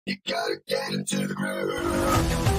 You gotta get into the groove.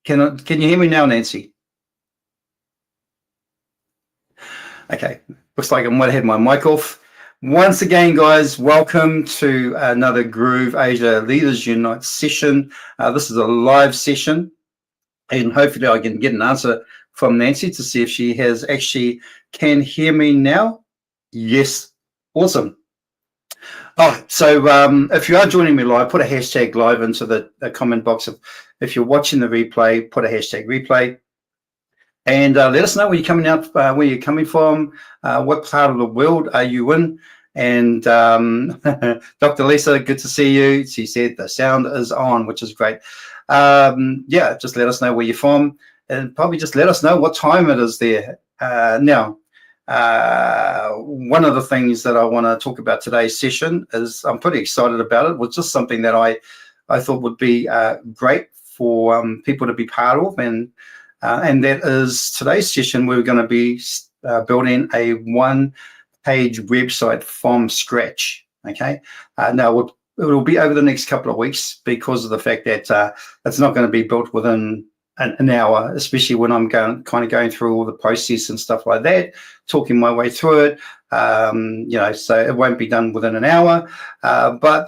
Can you hear me now, Nancy? Okay, looks like I might have had my mic off. Once again, guys, welcome to another Groove Asia Leaders Unite session. This is a live session, and hopefully I can get an answer from Nancy to see if she can hear me now. Yes, awesome. Oh, so if you are joining me live, put a hashtag live into the comment box. If you're watching the replay, put a hashtag replay. And let us know where you're coming out, where you're coming from, what part of the world are you in. And Dr. Lisa, good to see you. She said the sound is on, which is great. Yeah, just let us know where you're from, and probably just let us know what time it is there. Now, one of the things that I want to talk about today's session is I'm pretty excited about it. Was just something that I thought would be great for people to be part of, and that is today's session. We're going to be building a one-page website from scratch. Okay, now it will be over the next couple of weeks because of the fact that it's not going to be built within an hour, especially when I'm going through all the process and stuff like that, talking my way through it. So it won't be done within an hour, but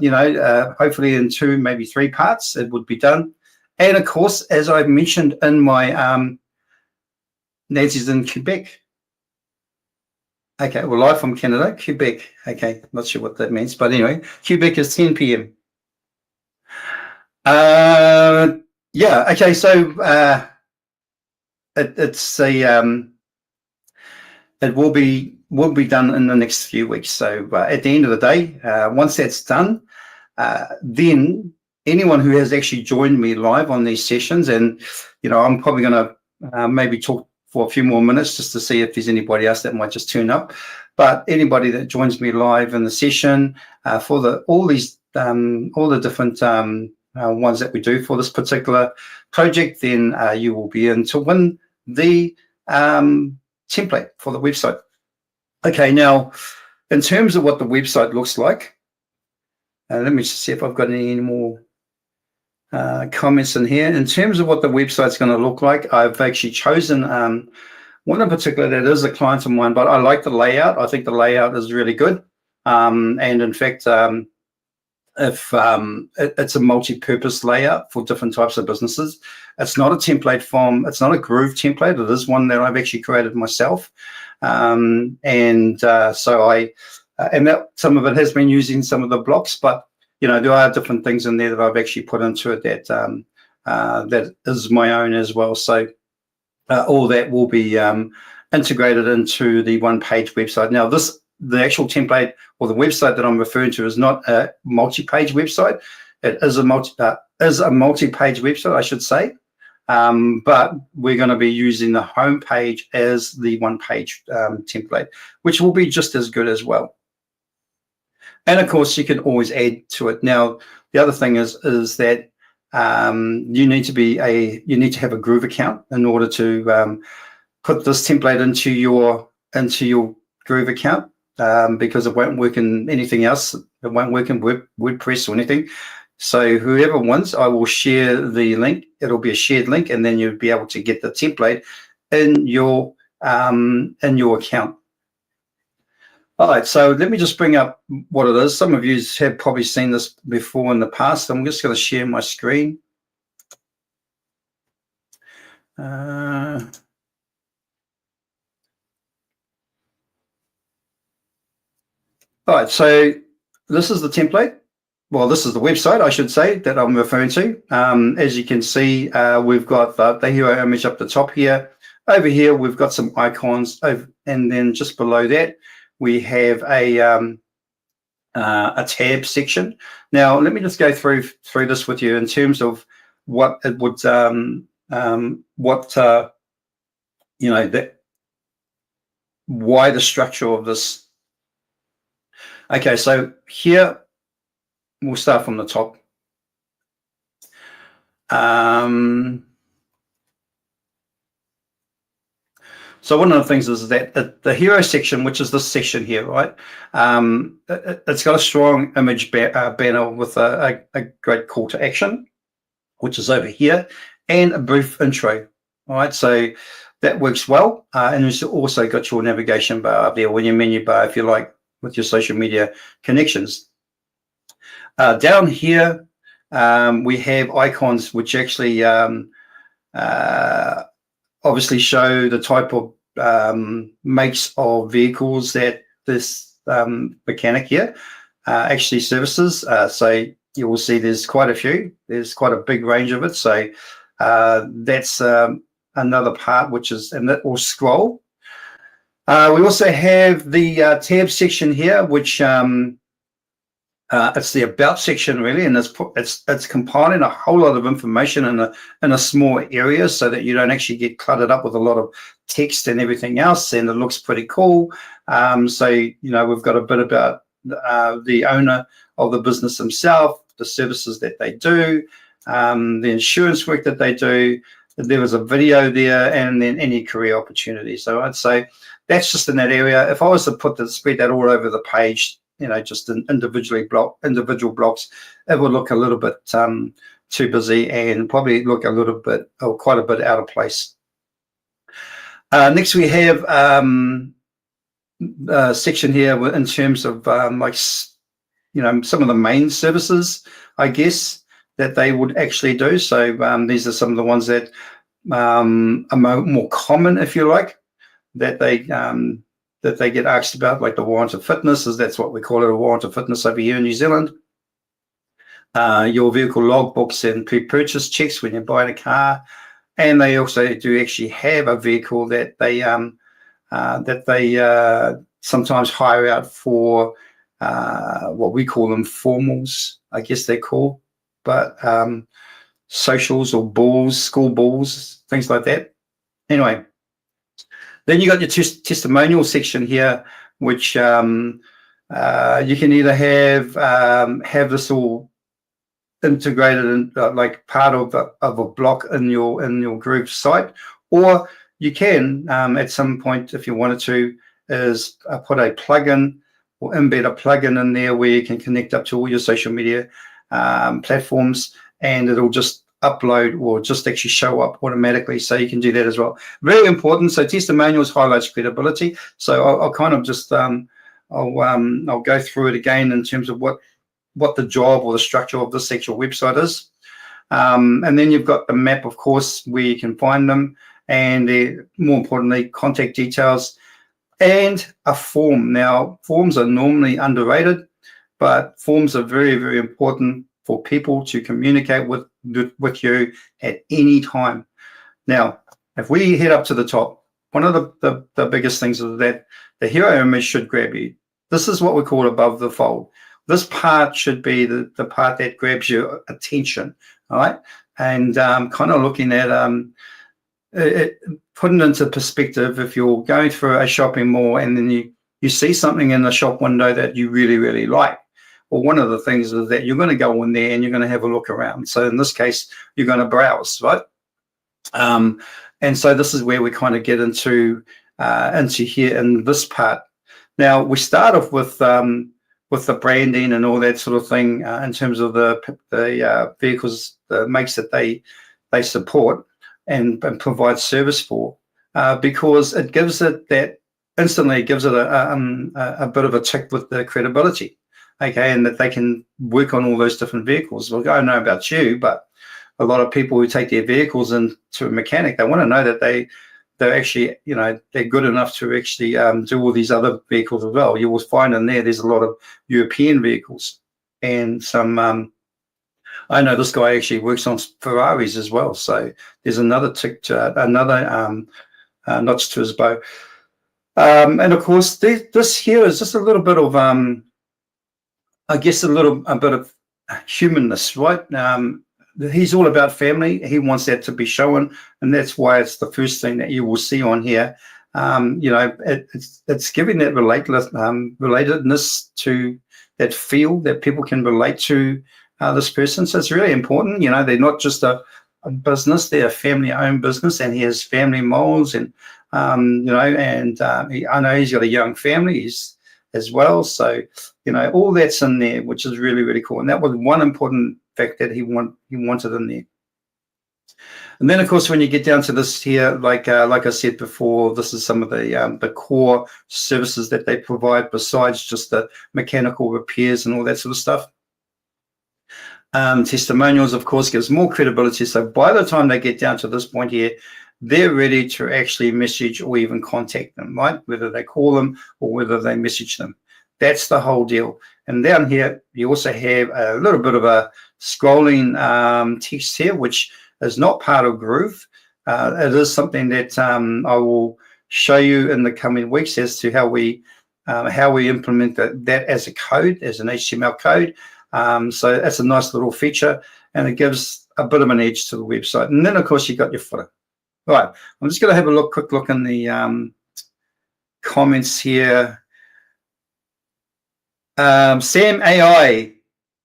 hopefully in 2, maybe 3 parts, it would be done. And of course, as I've mentioned in my Nancy's in Quebec. Okay, well, live from Canada, Quebec. Okay, not sure what that means, but anyway, Quebec is 10 p.m. Yeah, okay, so it will be done in the next few weeks. So at the end of the day, once that's done, then anyone who has actually joined me live on these sessions, and I'm probably going to maybe talk for a few more minutes just to see if there's anybody else that might just turn up. But anybody that joins me live in the session for all the different ones that we do for this particular project, then you will be in to win the template for the website. Okay, now in terms of what the website looks like, let me just see if I've got any more comments in here. In terms of what the website's going to look like, I've actually chosen one in particular that is a client of mine, but I like the layout. I think the layout is really good. And in fact, if it's a multi-purpose layout for different types of businesses. It's not a template from, it's not a Groove template. It is one that I've actually created myself. So that some of it has been using some of the blocks, but there are different things in there that I've actually put into it that is my own as well. So all that will be integrated into the one-page website. Now, the actual template or the website that I'm referring to is not a multi-page website. It is a multi-page website, I should say. But we're going to be using the home page as the one-page template, which will be just as good as well. And of course, you can always add to it. Now, the other thing is that you need to have a Groove account in order to put this template into your Groove account, because it won't work in anything else. It won't work in WordPress or anything. So whoever wants, I will share the link. It'll be a shared link, and then you'll be able to get the template in your account. All right, so let me just bring up what it is. Some of you have probably seen this before in the past. I'm just going to share my screen. All right, so this is the template. Well, this is the website, I should say, that I'm referring to. As you can see, we've got the hero image up the top here. Over here, we've got some icons, and then just below that, we have a tab section. Now, let me just go through this with you in terms of what it would, why the structure of this. Okay, so here we'll start from the top. So one of the things is that the hero section, which is this section here, right? It's got a strong image banner with a great call to action, which is over here, and a brief intro. All right, so that works well. And it's also got your navigation bar up there, or your menu bar, if you like, with your social media connections. Down here, we have icons which actually obviously show the type of makes of vehicles that this mechanic here actually services. So you will see there's quite a few. There's quite a big range of it. So that's another part, which is, and that will scroll. We also have the tab section here, which it's the about section really, and it's compiling a whole lot of information in a small area, so that you don't actually get cluttered up with a lot of text and everything else, and it looks pretty cool. So we've got a bit about the owner of the business himself, the services that they do, the insurance work that they do. There was a video there, and then any career opportunities. So I'd say that's just in that area. If I was to spread that all over the page, just in individual blocks, it would look a little bit too busy, and probably look a little bit, or quite a bit, out of place. Next, we have a section here in terms of some of the main services, I guess, that they would actually do. So these are some of the ones that are more common, if you like, that they get asked about, like the warrant of fitness, that's what we call it, a warrant of fitness over here in New Zealand. Your vehicle logbooks and pre-purchase checks when you're buying a car, and they also do actually have a vehicle that they sometimes hire out for what we call them formals, I guess they're called, but socials or balls, school balls, things like that. Anyway. Then you got your testimonial section here, which you can either have this all integrated in like part of a block in your Groove site, or you can at some point, if you wanted to, is put a plugin or embed a plugin in there where you can connect up to all your social media platforms, and it'll just upload or just actually show up automatically. So you can do that as well. Very important. So testimonials highlights credibility. So I'll kind of just I'll go through it again in terms of what the job or the structure of this actual website is. And then you've got the map, of course, where you can find them, and more importantly, contact details and a form. Now, forms are normally underrated, but forms are very, very important for people to communicate with you at any time. Now, if we head up to the top, one of the biggest things is that the hero image should grab you. This is what we call above the fold. this part should be the part that grabs your attention, all right? And kind of looking at putting into perspective, if you're going through a shopping mall and then you see something in the shop window that you really, really like, well, one of the things is that you're going to go in there and you're going to have a look around. So in this case, you're going to browse, right? And so this is where we kind of get into here in this part. Now we start off with the branding and all that sort of thing in terms of the vehicles, the makes that they support and provide service for, because it gives it that instantly. It gives it a bit of a tick with the credibility, okay, and that they can work on all those different vehicles. Well, I don't know about you, but a lot of people who take their vehicles into a mechanic, they want to know that they're actually, they're good enough to actually do all these other vehicles as well. You will find in there's a lot of European vehicles and some. I know this guy actually works on Ferraris as well, so there's another tick to another notch to his bow. And of course, this here is just a little bit of, I guess, a bit of humanness, right? He's all about family. He wants that to be shown, and that's why it's the first thing that you will see on here. It's giving that relatedness to that feel that people can relate to this person. So it's really important. They're not just a business; they're a family-owned business, and he has family moles, and I know he's got a young family as well. So all that's in there, which is really, really cool. And that was one important fact that he wanted in there. And then, of course, when you get down to this here, like I said before, this is some of the core services that they provide besides just the mechanical repairs and all that sort of stuff. Testimonials, of course, gives more credibility. So by the time they get down to this point here, they're ready to actually message or even contact them, right? Whether they call them or whether they message them. That's the whole deal. And down here, you also have a little bit of a scrolling text here, which is not part of Groove. It is something that I will show you in the coming weeks as to how we implement that as a code, as an HTML code. So that's a nice little feature, and it gives a bit of an edge to the website. And then, of course, you've got your footer. All right, I'm just going to have a quick look in the comments here. Sam AI,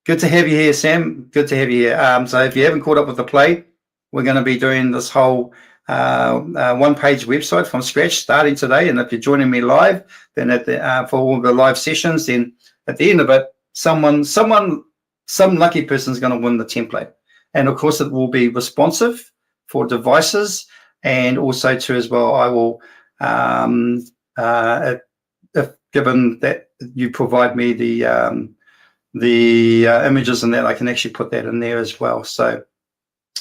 good to have you here, Sam. Good to have you here. So if you haven't caught up with the play, we're going to be doing this whole one-page website from scratch starting today. And if you're joining me live, then for all the live sessions, then at the end of it, some lucky person is going to win the template. And of course, it will be responsive for devices, and also too as well, I will, if given that you provide me the images and that, I can actually put that in there as well. So,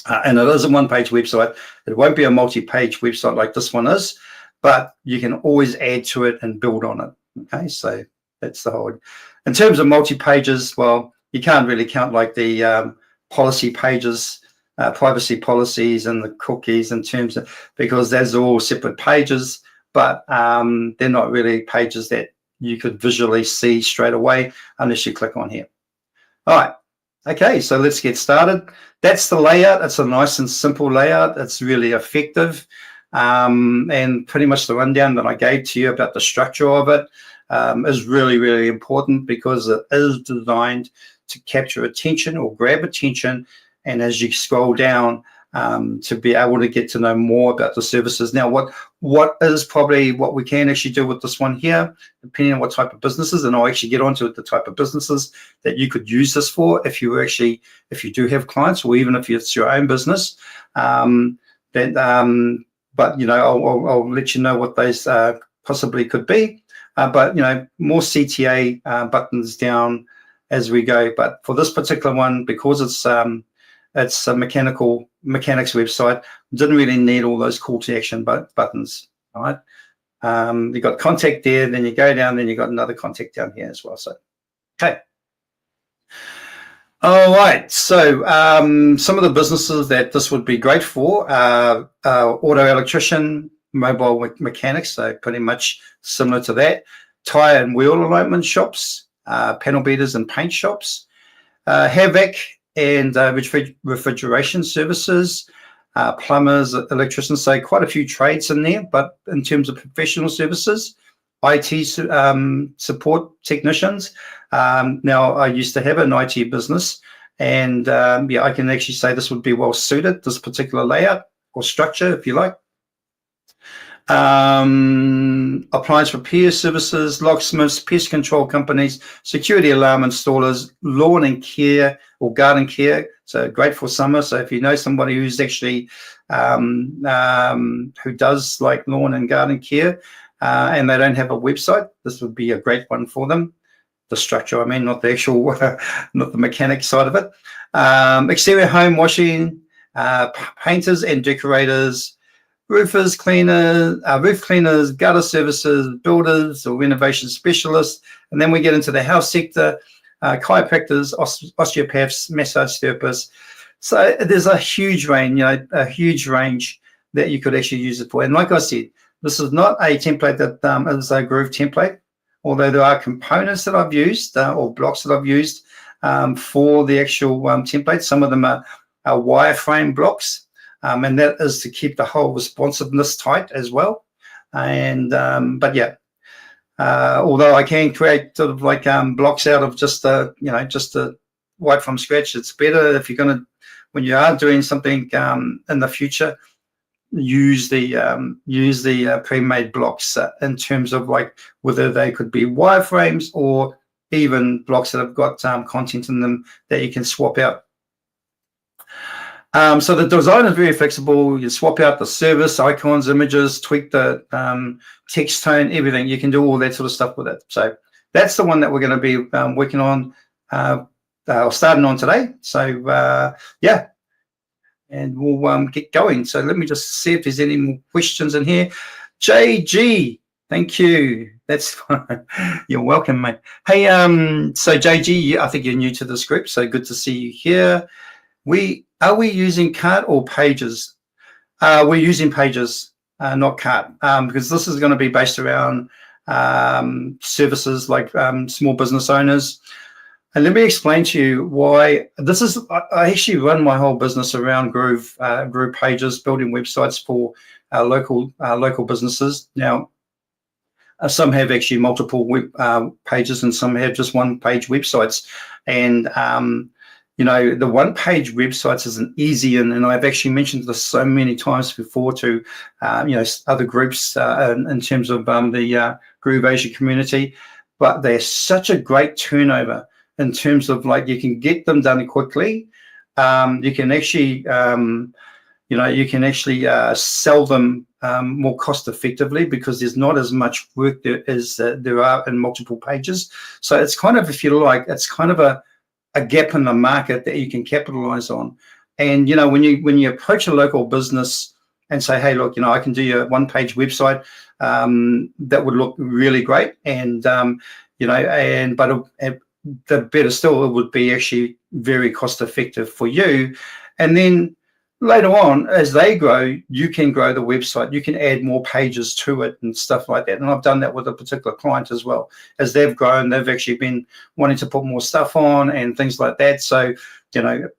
and it is a one-page website. It won't be a multi-page website like this one is, but you can always add to it and build on it. Okay, so that's the whole. In terms of multi-pages, well, you can't really count like the policy pages, privacy policies and the cookies in terms of, because those are all separate pages, but they're not really pages that you could visually see straight away unless you click on here. All right. Okay, so let's get started. That's the layout. It's a nice and simple layout. It's really effective. And pretty much the rundown that I gave to you about the structure of it is really, really important, because it is designed to capture attention or grab attention. And as you scroll down, to be able to get to know more about the services. Now, what is probably what we can actually do with this one here, depending on what type of businesses, and I'll actually get onto it, the type of businesses that you could use this for if you do have clients, or even if it's your own business. But I'll let you know what those possibly could be. But more CTA buttons down as we go. But for this particular one, because it's a mechanics website, didn't really need all those call to action buttons. All right, you got contact there, then you go down, then you got another contact down here as well. So, okay. All right, so some of the businesses that this would be great for are auto electrician, mobile mechanics, so pretty much similar to that, tire and wheel alignment shops, panel beaters and paint shops, HVAC and refrigeration services, plumbers, electricians, so quite a few trades in there. But in terms of professional services, IT support technicians. Now, I used to have an IT business, and yeah, I can actually say this would be well suited, this particular layout or structure, if you like. Appliance repair services, locksmiths, pest control companies, security alarm installers, lawn and care or garden care. So great for summer. So if you know somebody who's actually who does like lawn and garden care, and they don't have a website, this would be a great one for them. The structure, I mean, not the actual, not the mechanic side of it. Exterior home washing, painters and decorators, roofers, cleaners, roof cleaners, gutter services, builders or renovation specialists. And then we get into the health sector, chiropractors, osteopaths, massage therapists. So there's a huge range, a huge range that you could actually use it for. And like I said, this is not a template that is a Groove template, although there are components that I've used or blocks that I've used for the actual template. Some of them are wireframe blocks. And that is to keep the whole responsiveness tight as well. And but yeah, although I can create sort of like blocks out of just just right from scratch, it's better if you're going to, when you are doing something in the future, use the pre-made blocks in terms of like whether they could be wireframes or even blocks that have got content in them that you can swap out. So the design is very flexible. You swap out the service, icons, images, tweak the text tone, everything. You can do all that sort of stuff with it. So that's the one that we're going to be working on or starting on today. So yeah, and we'll get going. So let me just see if there's any more questions in here. JG, thank you. That's fine. You're welcome, mate. Hey, so JG, I think you're new to this group, so good to see you here. Are we using Cart or Pages? We're using Pages, not Cart, because this is going to be based around services like small business owners. And let me explain to you why this is. I actually run my whole business around Groove Pages, building websites for local businesses. Now, some have actually multiple web pages, and some have just one-page websites. And the one-page websites is an easy, and I've actually mentioned this so many times before to other groups in terms of the Groove Asia community, but they're such a great turnover in terms of like you can get them done quickly. You can actually sell them more cost effectively because there's not as much work there as there are in multiple pages. So it's kind of, if you like, it's kind of a gap in the market that you can capitalize on. And when you approach a local business and say, hey, look, I can do your one-page website, that would look really great, and the better still, it would be actually very cost effective for you. And then later on, as they grow, you can grow the website, you can add more pages to it and stuff like that. And I've done that with a particular client as well. As they've grown, they've actually been wanting to put more stuff on and things like that. So,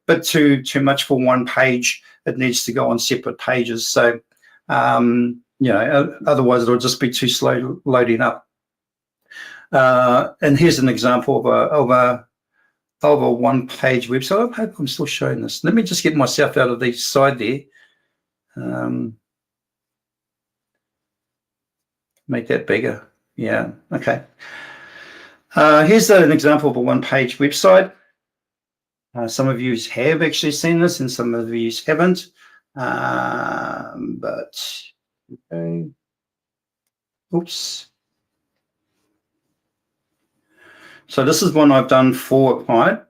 but too much for one page, it needs to go on separate pages. So, otherwise it'll just be too slow loading up. And here's an example of a one-page website. I hope I'm still showing this. Let me just get myself out of the side there. Make that bigger. Yeah, okay. Here's an example of a one-page website. Some of you have actually seen this and some of you haven't. But, okay. Oops. So this is one I've done for a client,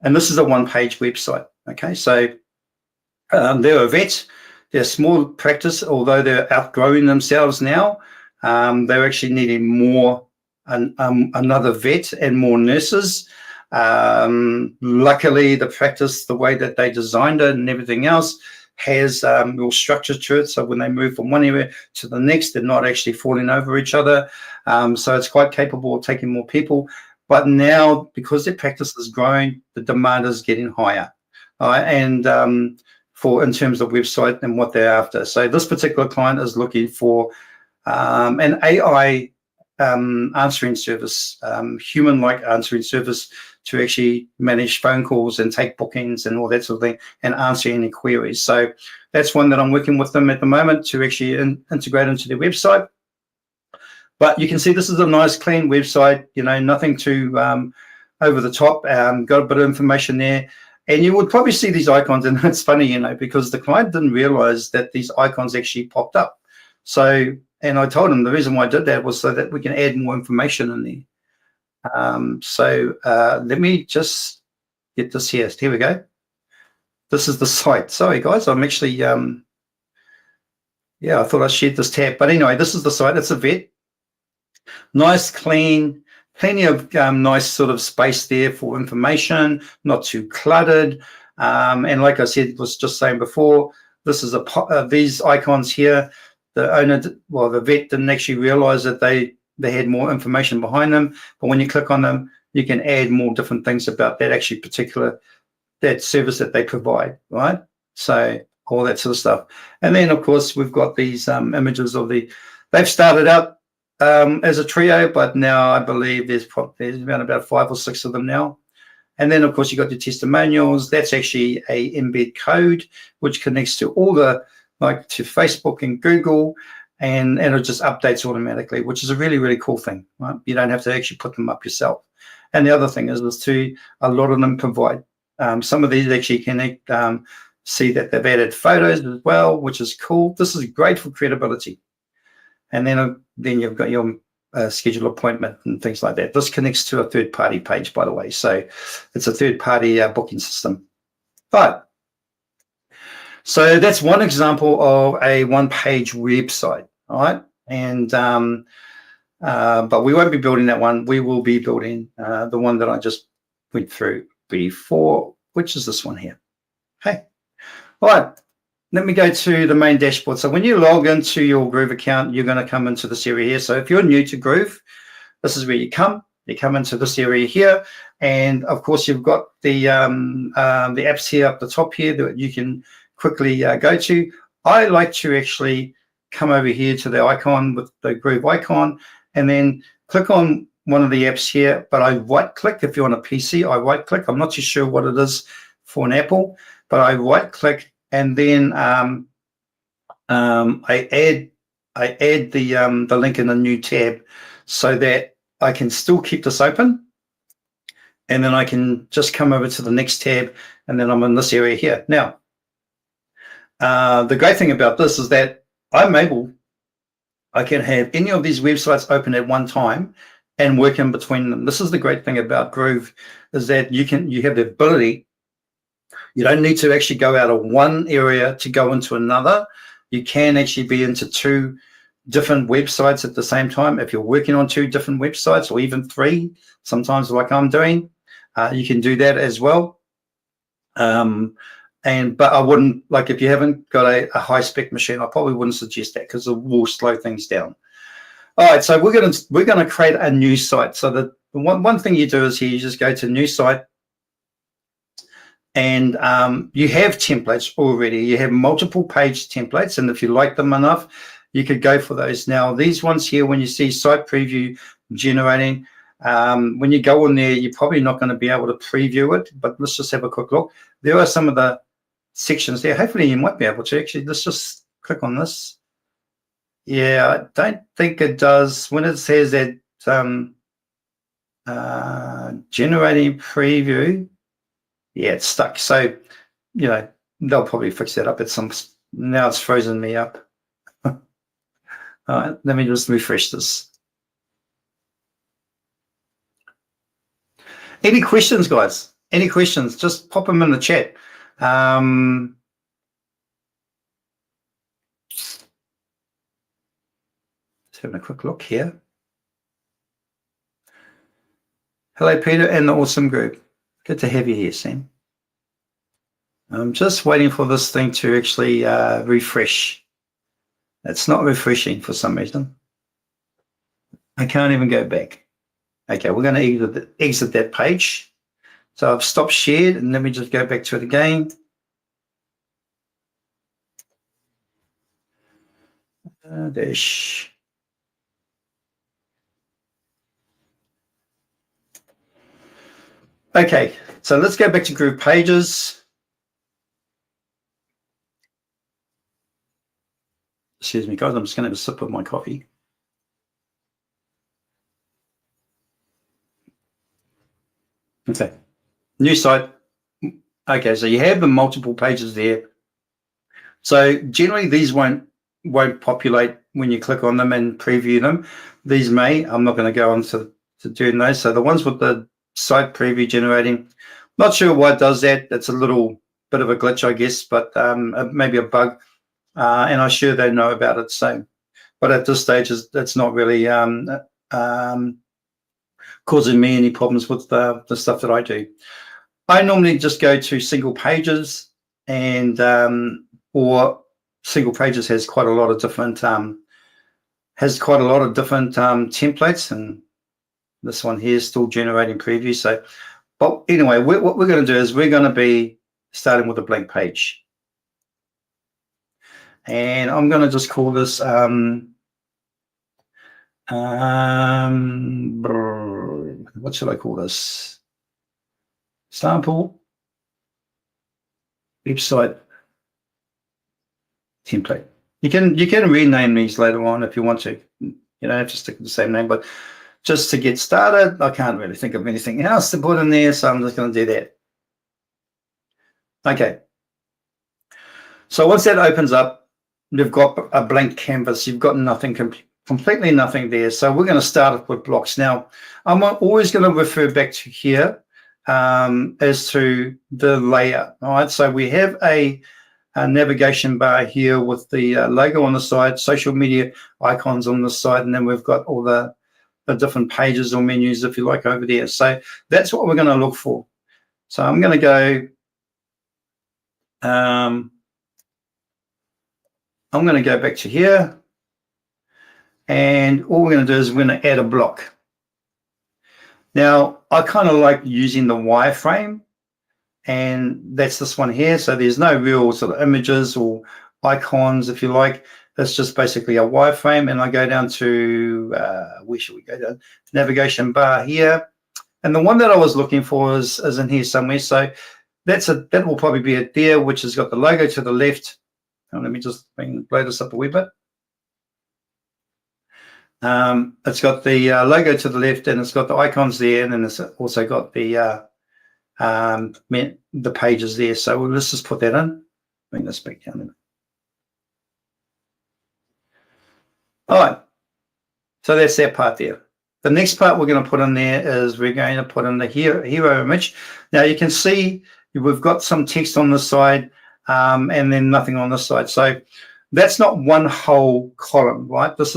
and this is a one-page website. Okay, so they're a vet, they're a small practice, although they're outgrowing themselves now. They're actually needing more, another vet and more nurses. Luckily, the practice, the way that they designed it and everything else, has real structure to it. So when they move from one area to the next, they're not actually falling over each other. So it's quite capable of taking more people. But now, because their practice is growing, the demand is getting higher, and for in terms of website and what they're after. So this particular client is looking for an AI answering service, human-like answering service to actually manage phone calls and take bookings and all that sort of thing and answer any queries. So that's one that I'm working with them at the moment to actually integrate into their website. But you can see this is a nice, clean website, nothing too over the top. Got a bit of information there. And you would probably see these icons, and it's funny, because the client didn't realize that these icons actually popped up. So, and I told him the reason why I did that was so that we can add more information in there. Let me just get this here. Here we go. This is the site. Sorry, guys, I'm actually, I thought I shared this tab. But anyway, this is the site. It's a vet. Nice, clean, plenty of nice sort of space there for information, not too cluttered. And like I said, was just saying before, this is these icons here. The owner, the vet didn't actually realize that they had more information behind them. But when you click on them, you can add more different things about that that service that they provide, right? So all that sort of stuff. And then, of course, we've got these images of they've started out as a trio, but now I believe there's around about 5 or 6 of them now. And then, of course, you've got your testimonials. That's actually a embed code, which connects to all to Facebook and Google, and it just updates automatically, which is a really, really cool thing, right? You don't have to actually put them up yourself. And the other thing is a lot of them provide, some of these actually can see that they've added photos as well, which is cool. This is great for credibility. And then you've got your schedule appointment and things like that. This connects to a third-party page, by the way. So it's a third-party booking system. But so that's one example of a one-page website, all right? And but we won't be building that one. We will be building the one that I just went through before, which is this one here. Okay. All right. Let me go to the main dashboard. So when you log into your Groove account, you're going to come into this area here. So if you're new to Groove, this is where you come. You come into this area here, and of course you've got the apps here up the top here that you can quickly go to. I like to actually come over here to the icon with the Groove icon, and then click on one of the apps here. But I right-click if you're on a PC. I right-click. I'm not too sure what it is for an Apple, but I right-click. And then I add the link in a new tab so that I can still keep this open. And then I can just come over to the next tab, and then I'm in this area here. Now, the great thing about this is that I can have any of these websites open at one time and work in between them. This is the great thing about Groove, is that you have the ability. You don't need to actually go out of one area to go into another. You can actually be into 2 different websites at the same time. If you're working on 2 different websites, or even 3, sometimes like I'm doing, you can do that as well. But I wouldn't, like, if you haven't got a high spec machine, I probably wouldn't suggest that, because it will slow things down. All right, so we're gonna create a new site. So the one thing you do is here, you just go to new site. And you have templates already. You have multiple page templates, and if you like them enough, you could go for those. Now, these ones here, when you see site preview generating, when you go in there, you're probably not going to be able to preview it, but let's just have a quick look. There are some of the sections there. Hopefully you might be able to. Actually, let's just click on this. Yeah, I don't think it does. When it says that generating preview, yeah, it's stuck. So, they'll probably fix that up at some. Now it's frozen me up. All right, let me just refresh this. Any questions, guys? Any questions? Just pop them in the chat. Just having a quick look here. Hello, Peter and the awesome group. Good to have you here, Sam. I'm just waiting for this thing to actually refresh. It's not refreshing for some reason. I can't even go back. Okay, we're going to exit that page. So I've stopped shared, and let me just go back to it again. Dash. Okay, so let's go back to group pages. Excuse me, guys, I'm just going to have a sip of my coffee. Okay, new site. Okay, so you have the multiple pages there. So generally these won't populate when you click on them and preview them. These may. I'm not going to go on to doing those. So the ones with the site preview generating, not sure why it does that. That's a little bit of a glitch, I guess, but maybe a bug. And I'm sure they know about it. So, but at this stage, it's not really causing me any problems with the stuff that I do. I normally just go to single pages, and or single pages has quite a lot of different templates, and this one here is still generating preview. So, but anyway, what we're going to do is we're going to be starting with a blank page, and I'm going to just call this what should I call this? Sample website template. You can rename these later on if you want to. You don't have to stick with the same name, but just to get started, I can't really think of anything else to put in there, so I'm just going to do that. Okay. So once that opens up, you've got a blank canvas. You've got nothing, completely nothing there. So we're going to start with blocks. Now, I'm always going to refer back to here as to the layer. All right. So we have a navigation bar here with the logo on the side, social media icons on the side, and then we've got all the different pages or menus, if you like, over there. So that's what we're going to look for. So I'm going to go. I'm going to go back to here, and all we're going to do is we're going to add a block. Now, I kind of like using the wireframe, and that's this one here. So there's no real sort of images or icons, if you like. It's just basically a wireframe, and I go down to, where should we go down? Navigation bar here. And the one that I was looking for is in here somewhere. So that will probably be it there, which has got the logo to the left. Let me just blow this up a wee bit. It's got the logo to the left, and it's got the icons there, and then it's also got the pages there. So let's just put that in. Bring this back down a bit. All right. So that's that part there. The next part we're going to put in there is we're going to put in the hero image. Now you can see we've got some text on the side, and then nothing on this side. So that's not one whole column, right? This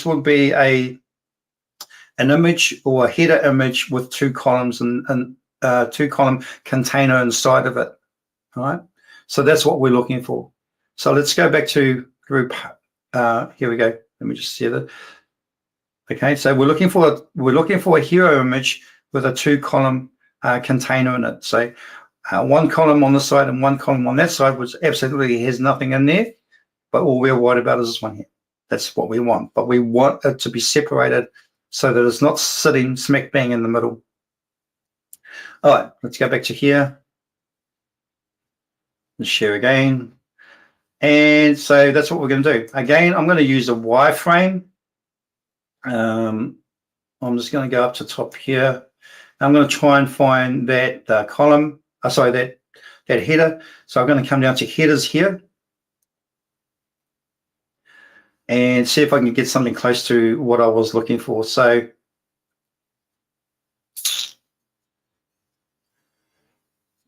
will be an image or a header image with two columns and two column container inside of it. All right. So that's what we're looking for. So let's go back to group. Here we go. Let me just see that. Okay. So we're looking for a hero image with a two column container in it. So one column on the side and one column on that side, which absolutely has nothing in there. But all we're worried about is this one here. That's what we want. But we want it to be separated so that it's not sitting smack bang in the middle. All right, let's go back to here. Let's share again. And so that's what we're going to do. Again, I'm going to use a wireframe. I'm just going to go up to top here. I'm going to try and find that column. Sorry, that header. So I'm going to come down to headers here and see if I can get something close to what I was looking for. So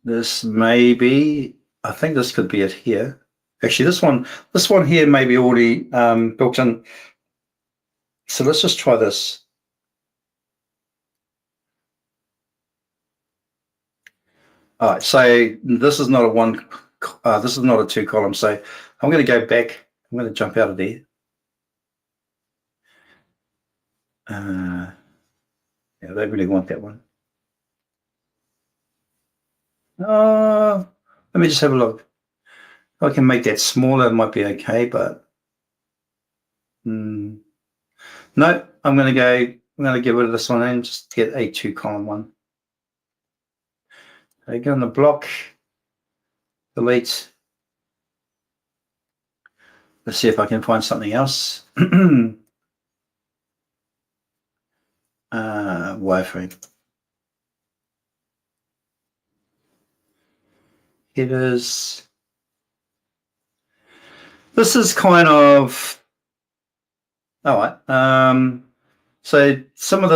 this may be, I think this could be it here. Actually, this one here may be already built in. So let's just try this. All right, so this is not a one. This is not a two column. So I'm going to go back. I'm going to jump out of there. Yeah, they really want that one. Let me just have a look. If I can make that smaller, it might be okay, but no, I'm going to get rid of this one and just get a 2-column one. Okay, go on the block, delete. Let's see if I can find something else. Wireframe. Headers. This is kind of all right. So some of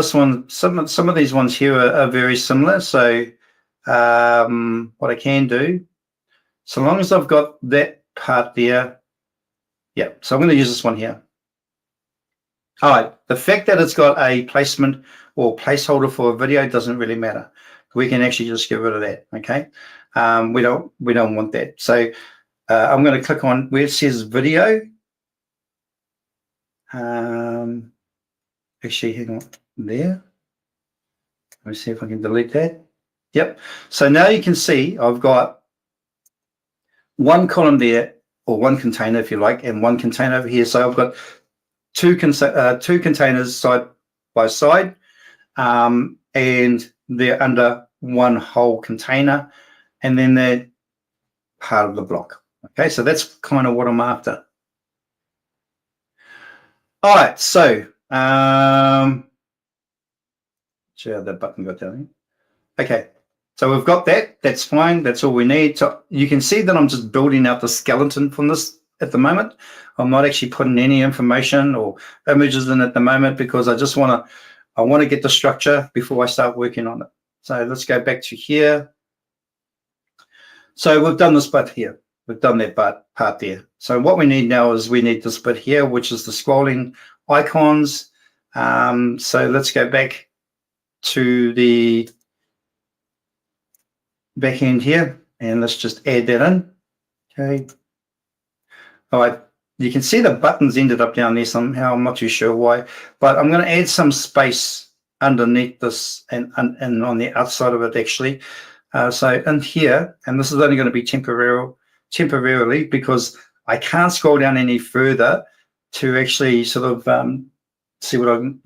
these ones here are very similar. So what I can do, so long as I've got that part there, yeah. So I'm going to use this one here. All right. The fact that it's got a placement or placeholder for a video doesn't really matter. We can actually just get rid of that. Okay. We don't want that. So I'm going to click on where it says video. Actually, hang on there. Let me see if I can delete that. Yep. So now you can see I've got one column there, or one container if you like, and one container over here. So I've got two containers side by side, and they're under one whole container, and then they're part of the block. Okay, so that's kind of what I'm after. All right, so see how that button got down here. Okay, so we've got that. That's fine. That's all we need. So you can see that I'm just building out the skeleton from this at the moment. I'm not actually putting any information or images in at the moment because I just want to get the structure before I start working on it. So let's go back to here. So we've done this bit here. We've done that part there. So what we need now is we need this bit here, which is the scrolling icons. So let's go back to the back end here, and let's just add that in. Okay. All right. You can see the buttons ended up down there somehow. I'm not too sure why, but I'm going to add some space underneath this and on the outside of it actually. So in here, and this is only going to be temporarily because I can't scroll down any further to actually sort of see what I'm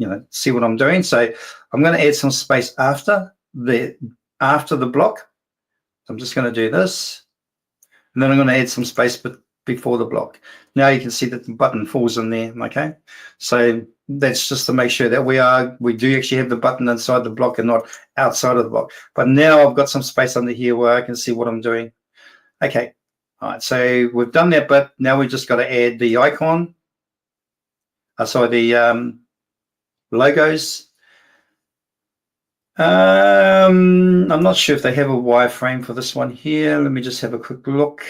doing. So I'm going to add some space after the block. So I'm just going to do this, and then I'm going to add some space before the block. Now you can see that the button falls in there. Okay, so that's just to make sure that we do actually have the button inside the block and not outside of the block. But now I've got some space under here where I can see what I'm doing. Okay, all right, so we've done that bit. Now we just got to add the icon. The logos. I'm not sure if they have a wireframe for this one here. Let me just have a quick look.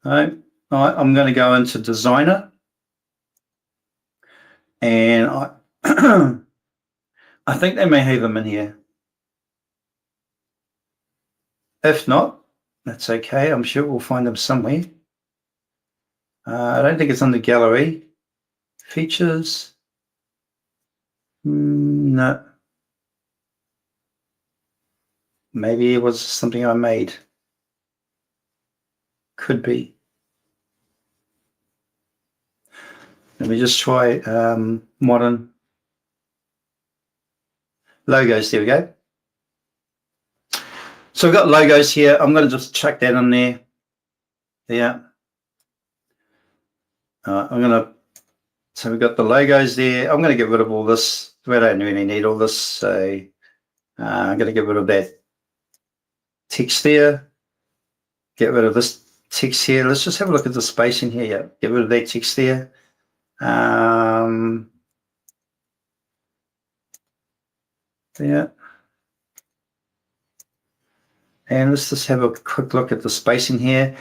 All right, I'm going to go into Designer, and I think they may have them in here. If not, that's okay. I'm sure we'll find them somewhere. I don't think it's under Gallery. Features. No. Maybe it was something I made. Could be. Let me just try modern logos. There we go. So we've got logos here. I'm going to just chuck that in there. Yeah. So we've got the logos there. I'm going to get rid of all this. We don't really need all this. So I'm going to get rid of that text there. Get rid of this text here. Let's just have a look at the space in here. Yeah. Get rid of that text there. Yeah. And let's just have a quick look at the spacing here.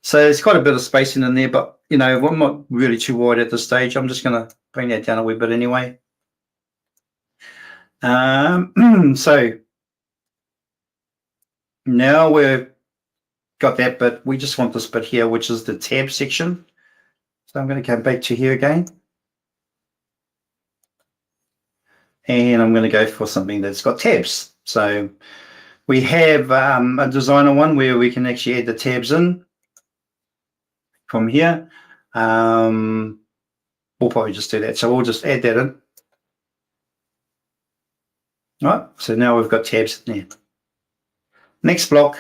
So there's quite a bit of spacing in there, but I'm not really too wide at this stage. I'm just going to bring that down a wee bit anyway. So now we've got that bit. We just want this bit here, which is the tab section. So I'm going to come back to here again. And I'm going to go for something that's got tabs. So we have a designer one where we can actually add the tabs in from here. We'll probably just do that. So we'll just add that in. All right, so now we've got tabs in there. Next block.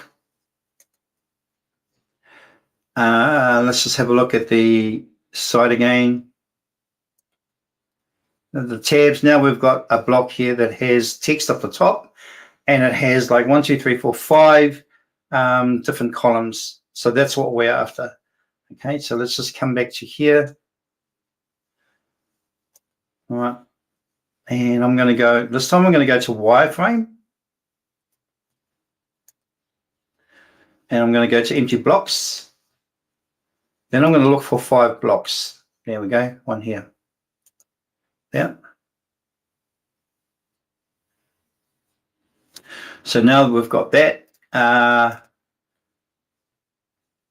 Let's just have a look at the side again. The tabs, now we've got a block here that has text up the top, and it has like 1, 2, 3, 4, 5 different columns. So that's what we're after. Okay, so let's just come back to here. All right, and I'm going to go, this time I'm going to go to wireframe. And I'm going to go to empty blocks. Then I'm going to look for 5 blocks. There we go, one here. Yeah. So now that we've got that,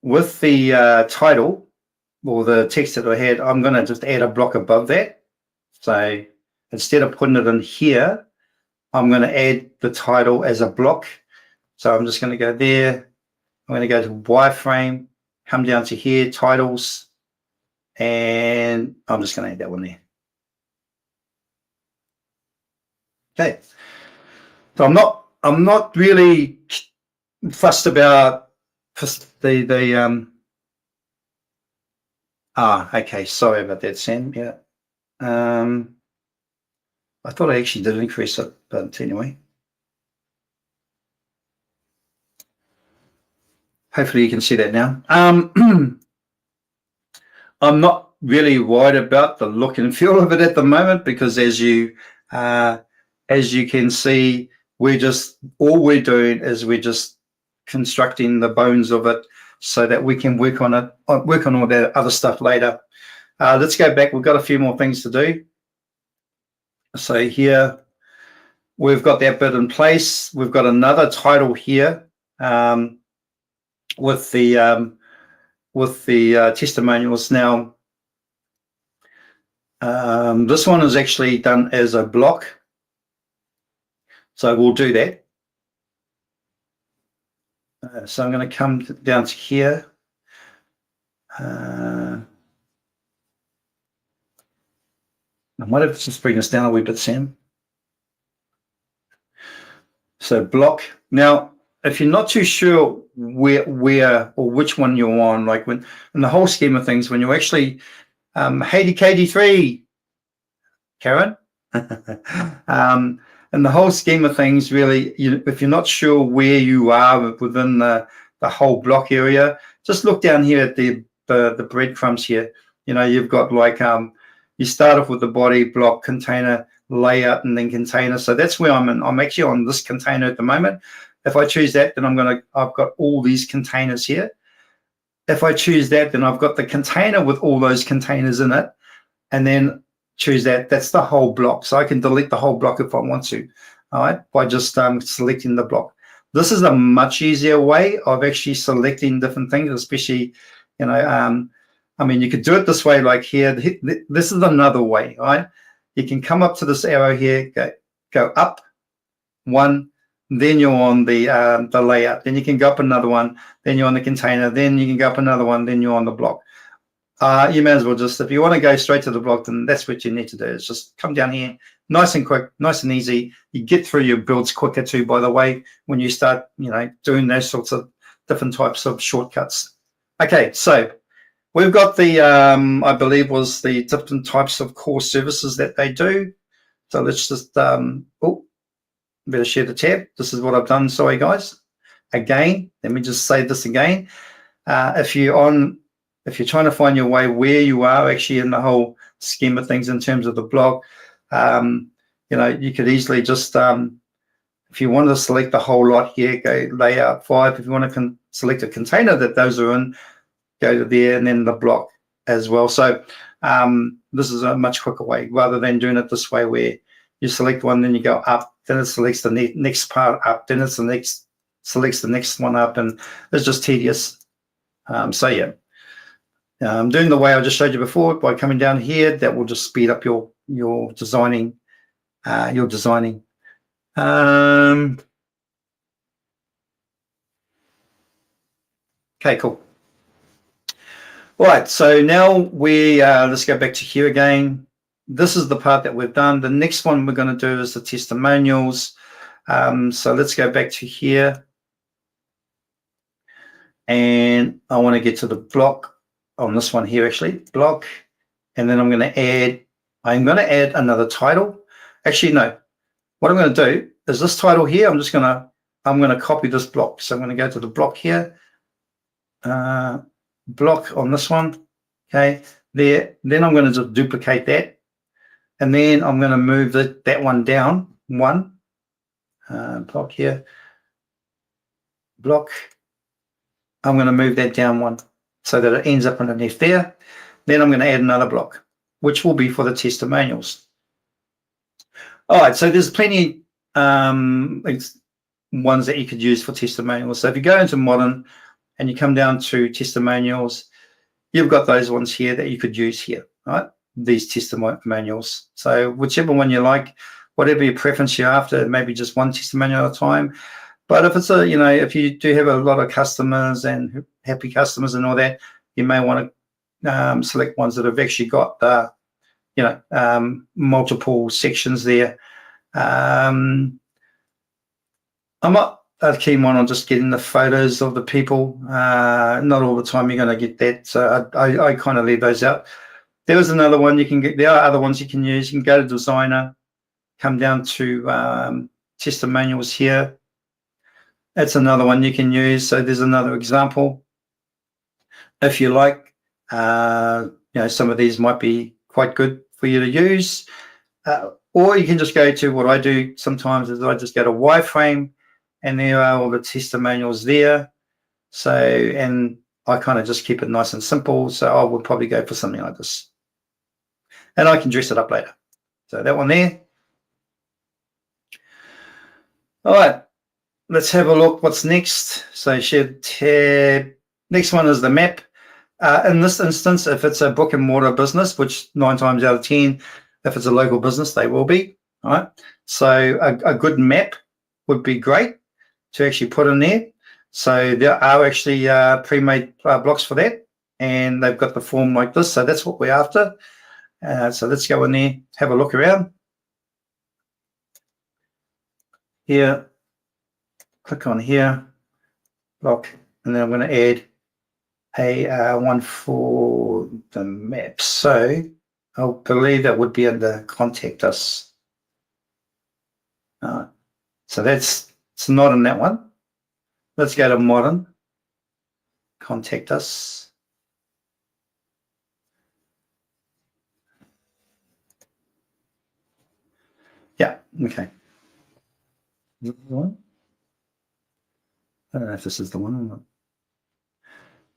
with the title or the text that I had, I'm going to just add a block above that. So instead of putting it in here, I'm going to add the title as a block. So I'm just going to go there. I'm going to go to wireframe, come down to here, titles, and I'm just going to add that one there. Okay, so I'm not really fussed about the okay, sorry about that, Sam. Yeah, I thought I actually did increase it, but anyway. Hopefully you can see that now. I'm not really worried about the look and feel of it at the moment, because as you can see, all we're doing is we're just constructing the bones of it so that we can work on all that other stuff later. Let's go back. We've got a few more things to do. So here we've got that bit in place. We've got another title here with the testimonials. Now this one is actually done as a block, so we'll do that. So I'm going to come down to here. I might have to just bring this down a wee bit, Sam. So block. Now, if you're not too sure where or which one you're on, like when in the whole scheme of things, when you're actually hey KD3, Karen, in the whole scheme of things, really, if you're not sure where you are within the whole block area, just look down here at the breadcrumbs here. You've got like you start off with the body, block, container, layout, and then container. So that's where I'm in. I'm actually on this container at the moment. If I choose that, then I've got all these containers here. If I choose that, then I've got the container with all those containers in it, and then choose that. That's the whole block. So I can delete the whole block if I want to, all right, by just selecting the block. This is a much easier way of actually selecting different things, especially, I mean, you could do it this way, like here. This is another way, all right? You can come up to this arrow here, go up one, then you're on the layout. Then you can go up another one, then you're on the container, then you can go up another one, then you're on the block. You may as well just, if you want to go straight to the block, then that's what you need to do, is just come down here, nice and quick, nice and easy. You get through your builds quicker too, by the way, when you start, doing those sorts of different types of shortcuts. Okay, so we've got the, I believe was the different types of core services that they do. So let's just, better share the tab. This is what I've done. Sorry, guys. Again, let me just say this again. If you're trying to find your way where you are actually in the whole scheme of things in terms of the block, you could easily just, if you want to select the whole lot here, go layout 5. If you want to select a container that those are in, go to there, and then the block as well. So this is a much quicker way rather than doing it this way, where you select one, then you go up, then it selects the next part up, then it's selects the next one up, and it's just tedious. So yeah, doing the way I just showed you before by coming down here, that will just speed up your designing. Okay, cool. All right, so now let's go back to here again. This is the part that we've done. The next one we're going to do is the testimonials. So let's go back to here. And I want to get to the block on this one here, actually, block. And then I'm going to add another title. Actually, no. What I'm going to do is this title here, I'm going to copy this block. So I'm going to go to the block here. Block on this one. Okay, there. Then I'm going to just duplicate that. And then I'm going to move that one down one. Block here. Block. I'm going to move that down one so that it ends up underneath there. Then I'm going to add another block, which will be for the testimonials. All right, so there's plenty ones that you could use for testimonials. So if you go into modern and you come down to testimonials, you've got those ones here that you could use here, right? These testimonials. So whichever one you like, whatever your preference you're after, maybe just one testimonial at a time. But if it's if you do have a lot of customers and happy customers and all that, you may want to select ones that have actually got multiple sections there. I'm not keen on just getting the photos of the people. Not all the time you're going to get that, so I kind of leave those out. There was another one you can get. There are other ones you can use. You can go to designer, come down to testimonials here. That's another one you can use. So there's another example. If you like, some of these might be quite good for you to use. Or you can just go to what I do sometimes is I just go to wireframe, and there are all the testimonials there. So, and I kind of just keep it nice and simple. So I would probably go for something like this. And I can dress it up later. So that one there. All right, let's have a look what's next. So share tab. Next one is the map. In this instance, if it's a brick and mortar business, which 9 times out of 10, if it's a local business, they will be. All right. So a good map would be great to actually put in there. So there are actually pre-made blocks for that, and they've got the form like this. So that's what we're after. So let's go in there, have a look around. Here, click on here, block, and then I'm going to add a one for the map. So I believe that would be under contact us. So it's not in that one. Let's go to modern, contact us. Yeah, okay. Is this the one? I don't know if this is the one or not.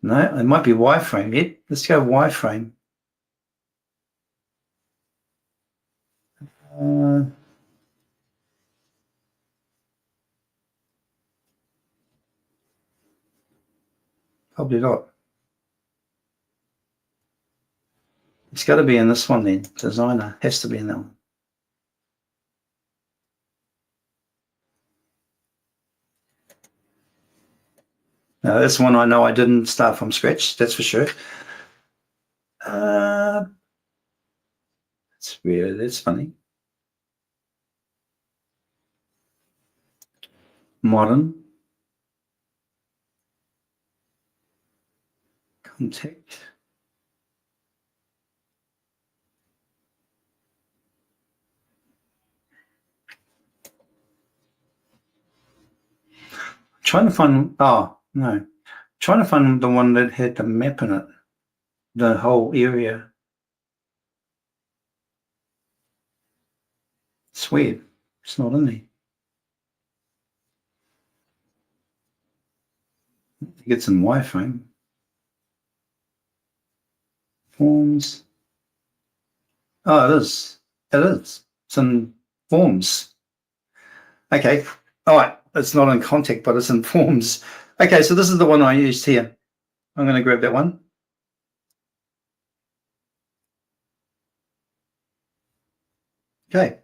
No, it might be wireframe yet. Let's go wireframe. Probably not. It's got to be in this one then. Designer has to be in that one. Now, that's one I know I didn't start from scratch, that's for sure. That's weird, that's funny. Modern. Contact. Trying to find, oh, no. Trying to find the one that had the map in it, the whole area. It's weird. It's not in there. I think it's in wireframe. Forms. Oh, it is. It is. It's in forms. Okay. All right. It's not in contact, but it's in forms. Okay, so this is the one I used here. I'm going to grab that one. Okay.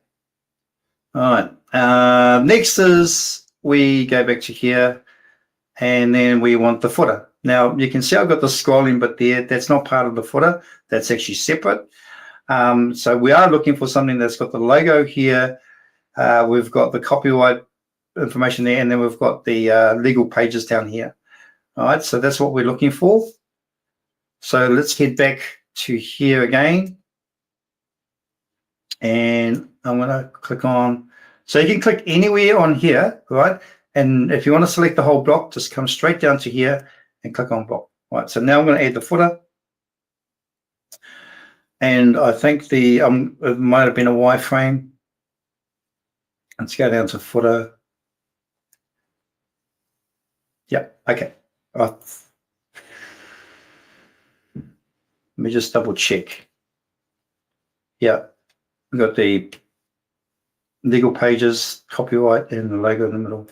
All right. Next is we go back to here, and then we want the footer. Now you can see I've got the scrolling bit there. That's not part of the footer. That's actually separate. So we are looking for something that's got the logo here. We've got the copyright information there, and then we've got the legal pages down here. All right, so that's what we're looking for. So let's head back to here again. And I'm going to click on, so you can click anywhere on here, right? And if you want to select the whole block, just come straight down to here and click on block. All right, so now I'm going to add the footer. And I think the it might have been a wireframe. Let's go down to footer. Yep, okay. Let me just double check. Yeah, we've got the legal pages, copyright, and the logo in the middle.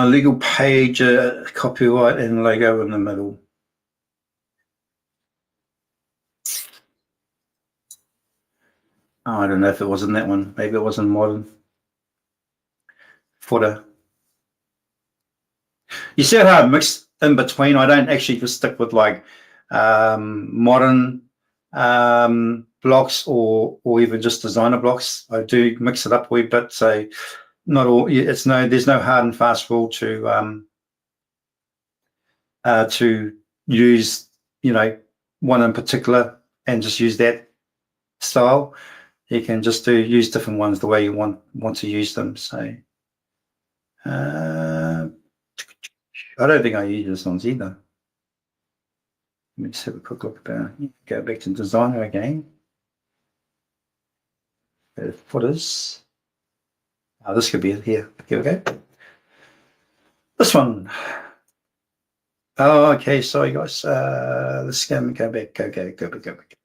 Legal page, copyright, and logo in the middle. Oh, I don't know if it was in that one. Maybe it was in modern. Footer. You see how I mix in between? I don't actually just stick with like modern blocks or even just designer blocks. I do mix it up a wee bit. So not all. There's no hard and fast rule to use, one in particular and just use that style. You can just use different ones the way you want to use them. So I don't think I use this ones either. Let me just have a quick look about. Go back to designer again. Footers. Oh, this could be it here. Here we go. This one. Oh, okay. Sorry, guys. Let's go back. Go back.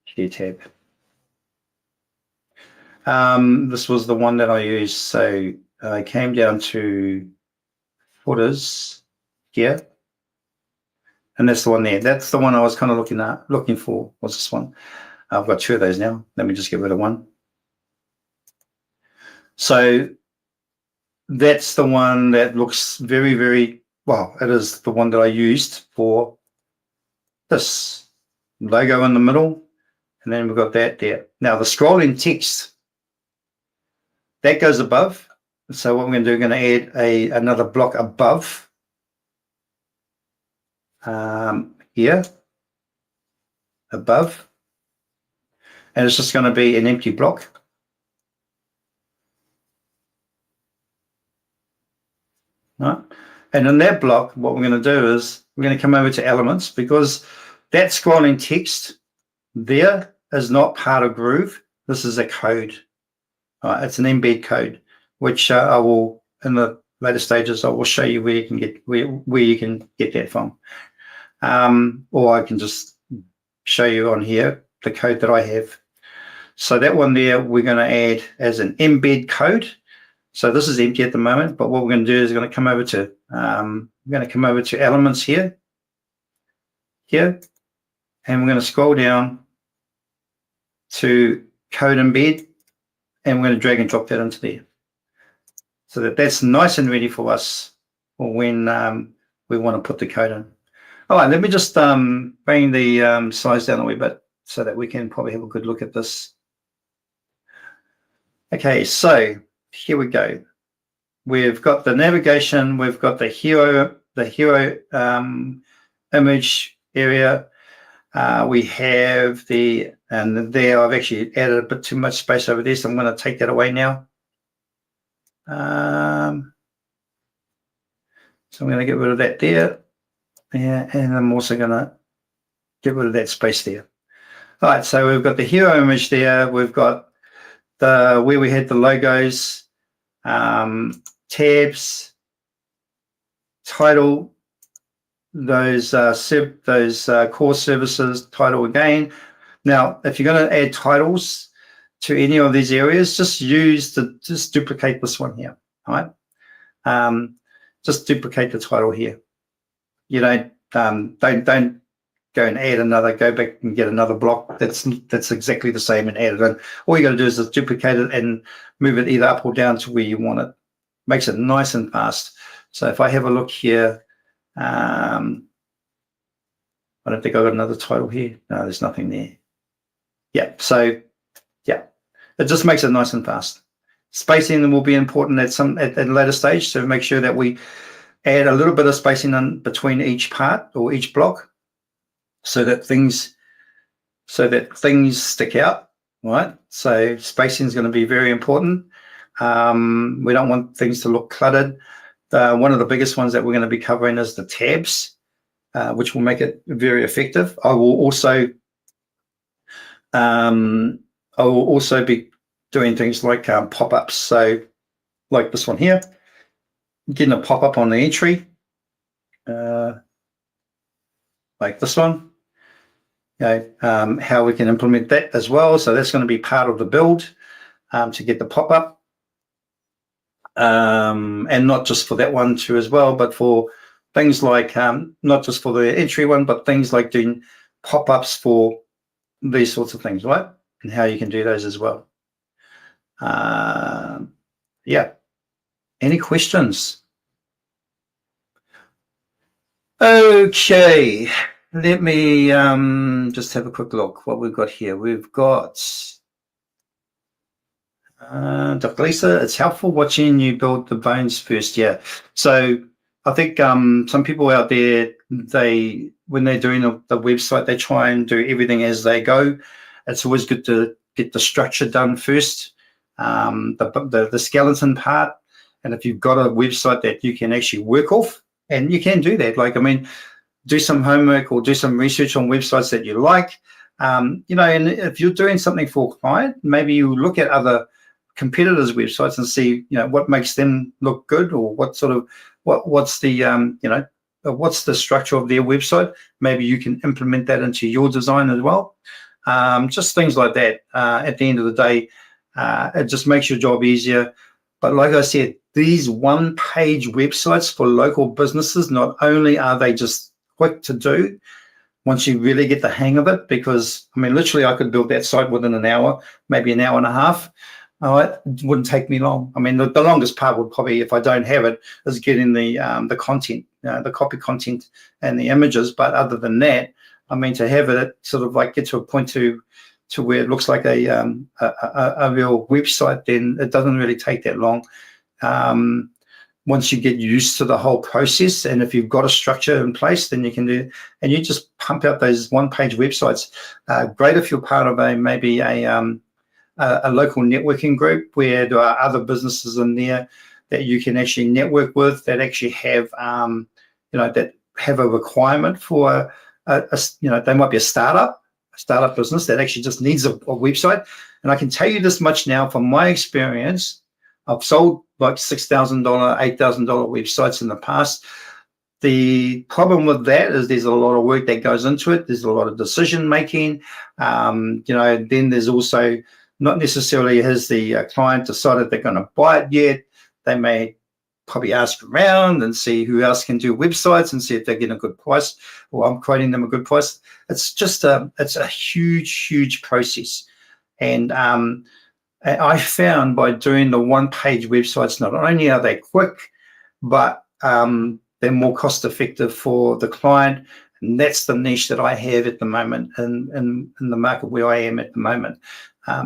Share tab. This was the one that I used. So I came down to footers here, and that's the one there. That's the one I was kind of looking for. Was this one? I've got two of those now. Let me just get rid of one. So that's the one that looks very, very well. It is the one that I used for this logo in the middle, and then we've got that there. Now the scrolling text that goes above. So what we're going to do, we're going to add another block above here, above, and it's just going to be an empty block. Right. And in that block, what we're going to do is we're going to come over to elements, because that scrolling text there is not part of Groove. This is a code. It's an embed code, which I will, in the later stages, I will show you where you can get where you can get that from, or I can just show you on here the code that I have. So that one there, we're going to add as an embed code. So this is empty at the moment, but what we're going to do is we're going to come over to elements here, and we're going to scroll down to code embed, and we're going to drag and drop that into there, so that's nice and ready for us for when we want to put the code in. All right, let me just bring the size down a wee bit so that we can probably have a good look at this. Okay, so here we go. We've got the navigation, we've got the hero image area. We have and there I've actually added a bit too much space over there, so I'm going to take that away now. So I'm going to get rid of that there. Yeah, and I'm also going to get rid of that space there. All right, so we've got the hero image there. We've got where we had the logos, tabs, title, those core services, title again. Now, if you're going to add titles to any of these areas, just duplicate this one here. All right, just duplicate the title here. You don't go and add another, go back and get another block that's exactly the same and add it in. All you got to do is just duplicate it and move it either up or down to where you want it. Makes it nice and fast. So if I have a look here, I don't think I've got another title here. No, there's nothing there. Yeah, so yeah, it just makes it nice and fast. Spacing will be important at a later stage, so make sure that we add a little bit of spacing in between each part or each block, so that things stick out, right? So spacing is going to be very important. We don't want things to look cluttered. One of the biggest ones that we're going to be covering is the tabs, which will make it very effective. I will also be doing things like pop-ups. So like this one here, getting a pop-up on the entry, like this one. How we can implement that as well. So that's going to be part of the build to get the pop-up. And not just for that one too as well, but for things like, not just for the entry one, but things like doing pop-ups for these sorts of things, right? And how you can do those as well. Yeah. Any questions? Okay. Let me just have a quick look what we've got here. We've got Dr. Lisa, it's helpful watching you build the bones first. Yeah. So I think some people out there, when they're doing the website, they try and do everything as they go. It's always good to get the structure done first, the skeleton part. And if you've got a website that you can actually work off, and you can do that, like, I mean, do some homework or do some research on websites that you like. And if you're doing something for a client, maybe you look at other competitors' websites and see, what makes them look good, or what's the structure of their website. Maybe you can implement that into your design as well. Just things like that. At the end of the day, it just makes your job easier. But like I said, these one-page websites for local businesses, not only are they just quick to do once you really get the hang of it, because, I mean, literally I could build that site within an hour, maybe an hour and a half. It wouldn't take me long. I mean, the longest part would probably, if I don't have it, is getting the content, the copy content and the images. But other than that, I mean, to have it sort of like get to a point to where it looks like a real website, then it doesn't really take that long. Once you get used to the whole process, and if you've got a structure in place, then you can do, and you just pump out those one-page websites. Great if you're part of maybe a local networking group where there are other businesses in there that you can actually network with, that actually have, that have a requirement for, they might be a startup business that actually just needs a website. And I can tell you this much now from my experience. I've sold like $6,000, $8,000 websites in the past. The problem with that is there's a lot of work that goes into it. There's a lot of decision making. Then there's also not necessarily has the client decided they're going to buy it yet. They may probably ask around and see who else can do websites and see if they're getting a good price, or I'm quoting them a good price. It's just it's a huge process. And I found by doing the one-page websites, not only are they quick, but they're more cost-effective for the client. And that's the niche that I have at the moment in the market where I am at the moment.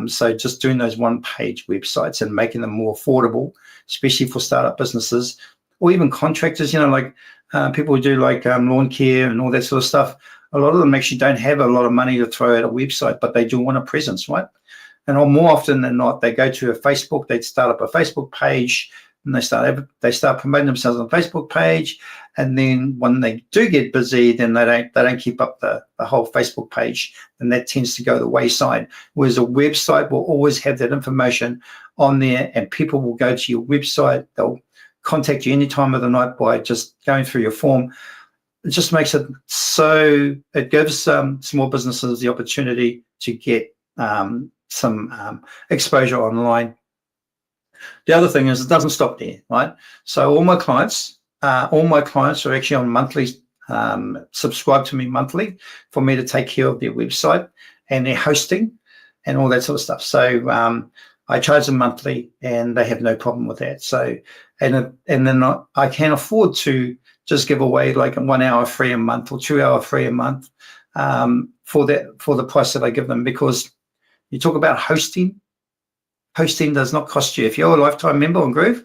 So just doing those one-page websites and making them more affordable, especially for startup businesses or even contractors, like people who do like lawn care and all that sort of stuff. A lot of them actually don't have a lot of money to throw at a website, but they do want a presence, right? And more often than not, they go to a Facebook, they start up a Facebook page, and they start promoting themselves on a Facebook page. And then when they do get busy, then they don't keep up the whole Facebook page, and that tends to go the wayside. Whereas a website will always have that information on there, and people will go to your website. They'll contact you any time of the night by just going through your form. It just makes it so, it gives small businesses the opportunity to get some exposure online. The other thing is it doesn't stop there, right? So all my clients are actually on monthly subscribe to me monthly for me to take care of their website and their hosting and all that sort of stuff. So I charge them monthly, and they have no problem with that. So and then I can afford to just give away like 1 hour free a month or 2 hour free a month for the price that I give them, because you talk about hosting. Hosting does not cost you. If you're a lifetime member on Groove,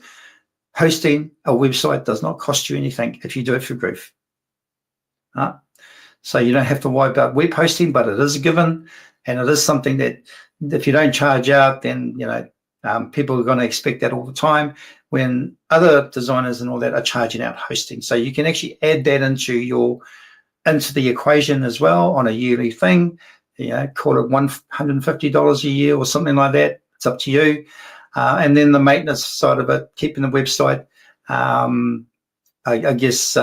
hosting a website does not cost you anything if you do it for Groove. So you don't have to worry about web hosting, but it is a given, and it is something that if you don't charge out, then people are going to expect that all the time when other designers and all that are charging out hosting. So you can actually add that into the equation as well on a yearly thing. Call it $150 a year or something like that. It's up to you. And then the maintenance side of it, keeping the website, I guess,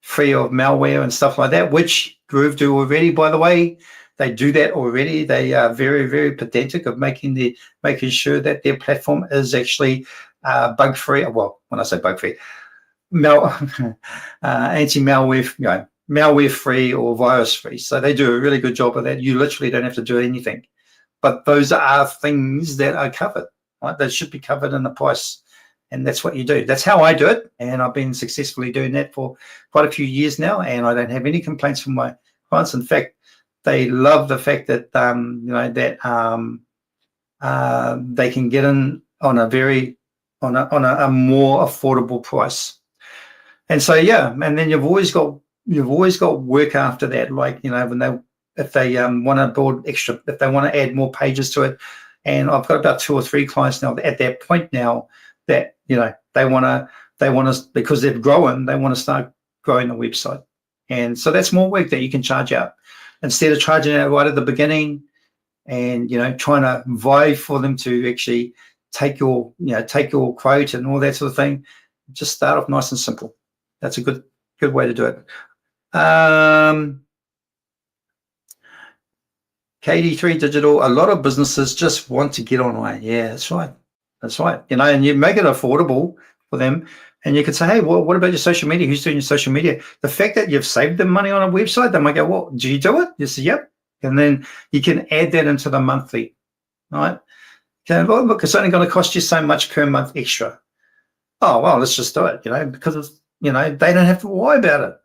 free of malware and stuff like that, which Groove do already, by the way. They do that already. They are very, very pedantic of making sure that their platform is actually bug-free. Well, when I say bug-free, anti-malware, malware-free or virus-free. So they do a really good job of that. You literally don't have to do anything. But those are things that are covered, right? That should be covered in the price, and that's what you do. That's how I do it, and I've been successfully doing that for quite a few years now, and I don't have any complaints from my clients. In fact, they love the fact that they can get in on a more affordable price. And so and then you've always got work after that, like if they want to build extra, if they want to add more pages to it. And I've got about 2 or 3 clients now at that point now that they want to, because they've grown, they want to start growing the website. And so that's more work that you can charge out instead of charging out right at the beginning and trying to vie for them to actually take your quote and all that sort of thing. Just start off nice and simple. That's a good way to do it. KD3 Digital, a lot of businesses just want to get online. Yeah, that's right. And you make it affordable for them. And you could say, hey, what about your social media? Who's doing your social media? The fact that you've saved them money on a website, they might go, well, do you do it? You say, yep. And then you can add that into the monthly, right? Okay, well, look, it's only going to cost you so much per month extra. Oh, well, let's just do it, because it's, they don't have to worry about it.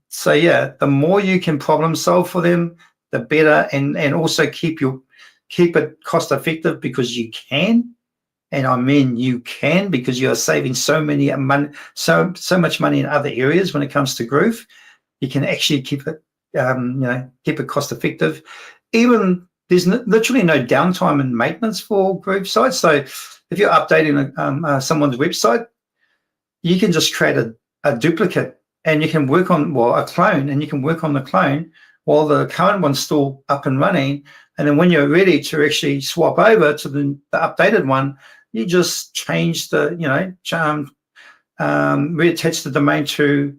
So the more you can problem solve for them, the better, and also keep it cost effective, because you can, and I mean you can, because you are saving so much money in other areas when it comes to Groove. You can actually keep it cost effective. Even there's literally no downtime in maintenance for Groove sites. So if you're updating someone's website, you can just create a duplicate, and you can work on a clone, and you can work on the clone while the current one's still up and running. And then when you're ready to actually swap over to the updated one, you just change reattach the domain to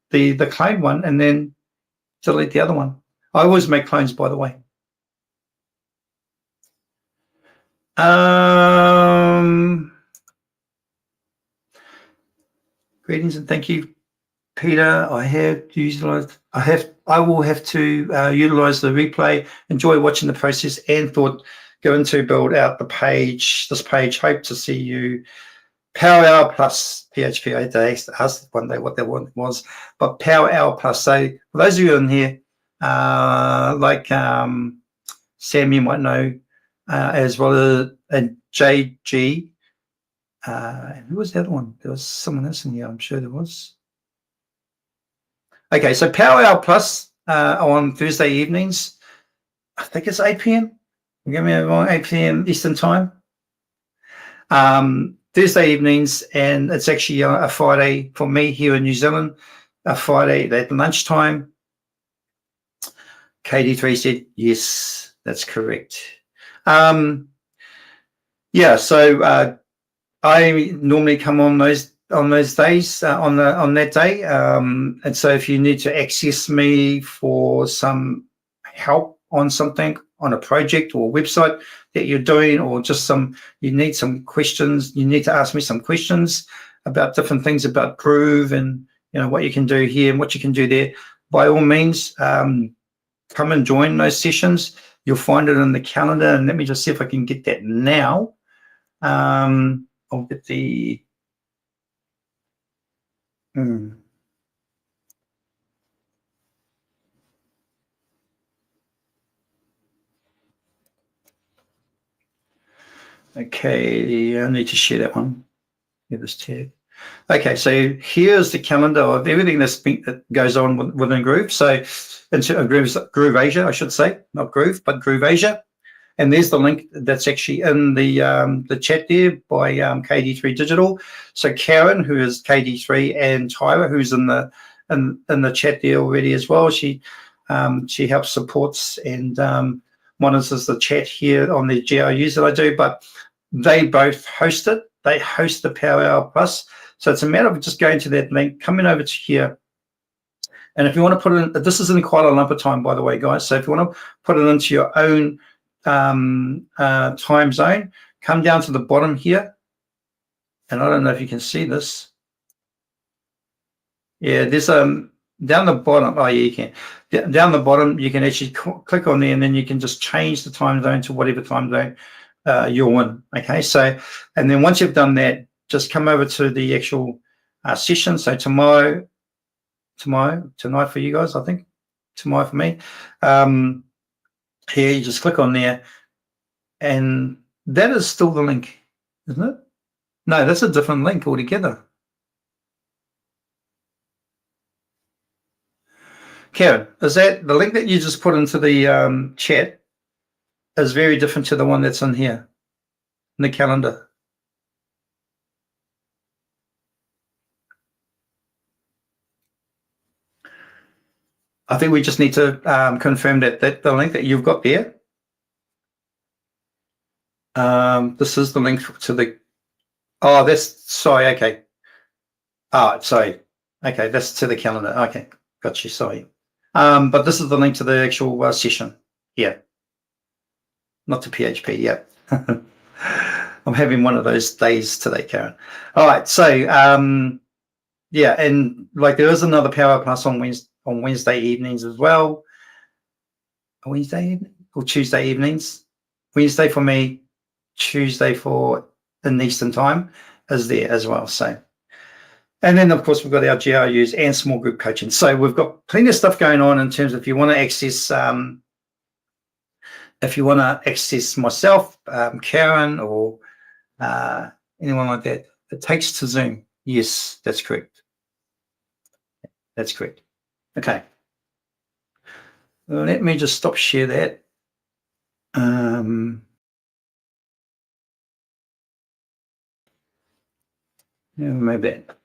the clone one, and then delete the other one. I always make clones, by the way. Greetings and thank you, Peter. I will have to utilize the replay. Enjoy watching the process and thought going to build out this page. Hope to see you. Power Hour Plus PHP. I asked one day what that one was, but Power Hour Plus. So for those of you in here, Sam, you might know, as well as JG. Who was the other one? There was someone else in here. I'm sure there was. Okay, so Power Hour Plus on Thursday evenings. I think it's 8 p.m. Give me 8 p.m. Eastern time. Thursday evenings, and it's actually a Friday for me here in New Zealand. A Friday at lunchtime. KD3 said yes, that's correct. So I normally come on those days on that day, and so if you need to access me for some help on something, on a project or website that you're doing, or just you need some questions, you need to ask me some questions about different things about Groove and what you can do here and what you can do there, by all means, come and join those sessions. You'll find it in the calendar. And let me just see if I can get that now. I'll get the... Okay, I need to share that one. Get this tab. Okay, so here's the calendar of everything that goes on within Groove. So into Groove Asia, I should say, not Groove, but Groove Asia. And there's the link that's actually in the chat there by KD3 Digital. So Karen, who is KD3, and Tyra, who's in the chat there already as well. She helps supports and monitors the chat here on the GRUs that I do, but they both host it. They host the Power Hour Plus. So it's a matter of just going to that link, coming over to here. And if you want to put it in, this is in Kuala Lumpur time, by the way, guys. So if you want to put it into your own time zone, come down to the bottom here. And I don't know if you can see this. Yeah, there's down the bottom. Oh, yeah, you can. Down the bottom, you can actually click on there, and then you can just change the time zone to whatever time zone you're in. Okay, so, and then once you've done that, just come over to the actual session. So tonight for you guys, I think. Tomorrow for me. Here, you just click on there, and that is still the link, isn't it? No, that's a different link altogether. Karen, is that the link that you just put into the chat is very different to the one that's in here, in the calendar? I think we just need to confirm that the link that you've got there, this is the link to the, oh, that's, sorry, okay. Oh, sorry. Okay, that's to the calendar. Okay, got you, sorry. But this is the link to the actual session. Yeah. Not to PHP, yeah. I'm having one of those days today, Karen. All right, so, yeah, and like there is another Power Plus on Wednesday evenings as well. Wednesday evening or Tuesday evenings? Wednesday for me, Tuesday for in Eastern time is there as well. So, and then of course we've got our GRUs and small group coaching. So we've got plenty of stuff going on in terms of if you want to access myself, Karen, or anyone like that, it takes to Zoom. Yes, that's correct. That's correct. Okay. Well, let me just stop share that. Maybe that.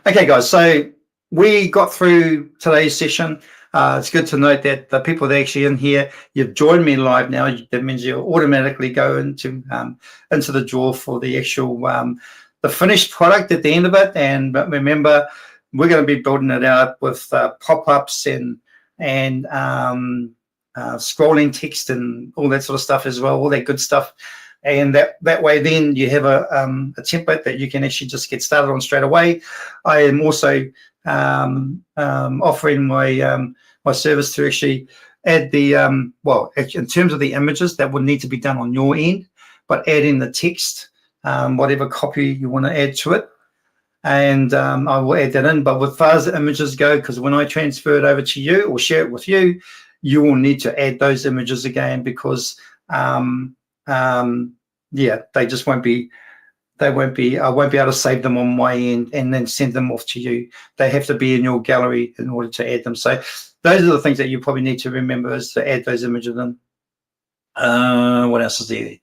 Okay, guys. So we got through today's session. It's good to note that the people that are actually in here, you've joined me live now. That means you'll automatically go into the draw for the actual the finished product at the end of it. And but remember, we're going to be building it out with pop-ups and scrolling text and all that sort of stuff as well, all that good stuff. And that way, then you have a template that you can actually just get started on straight away. I am also offering my service to actually add the well, in terms of the images that would need to be done on your end, but add in the text, whatever copy you want to add to it, and I will add that in. But as far as the images go, because when I transfer it over to you or share it with you, you will need to add those images again because yeah, they just won't be. I won't be able to save them on my end and then send them off to you. They have to be in your gallery in order to add them. So those are the things that you probably need to remember is to add those images in. What else is there?